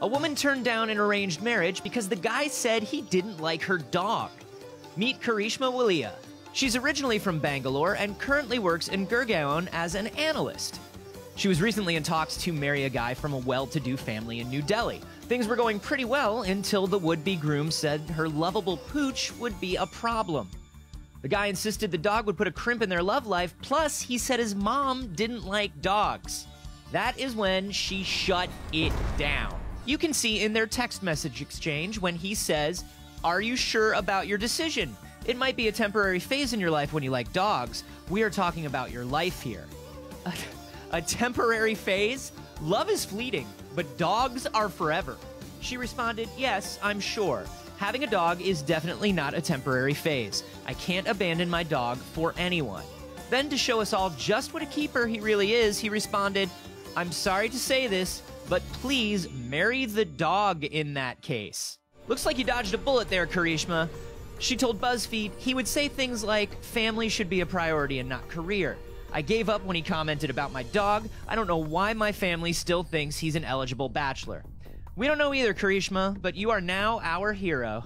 A woman turned down an arranged marriage because the guy said he didn't like her dog. Meet Karishma Walia. She's originally from Bangalore and currently works in Gurgaon as an analyst. She was recently in talks to marry a guy from a well-to-do family in New Delhi. Things were going pretty well until the would-be groom said her lovable pooch would be a problem. The guy insisted the dog would put a crimp in their love life, plus he said his mom didn't like dogs. That is when she shut it down. You can see in their text message exchange when he says, "Are you sure about your decision? It might be a temporary phase in your life when you like dogs. We are talking about your life here." A temporary phase? Love is fleeting, but dogs are forever. She responded, "Yes, I'm sure. Having a dog is definitely not a temporary phase. I can't abandon my dog for anyone." Then, to show us all just what a keeper he really is, he responded, "I'm sorry to say this, but please marry the dog in that case." Looks like you dodged a bullet there, Karishma. She told BuzzFeed he would say things like, "Family should be a priority and not career. I gave up when he commented about my dog. I don't know why my family still thinks he's an eligible bachelor." We don't know either, Karishma, but you are now our hero.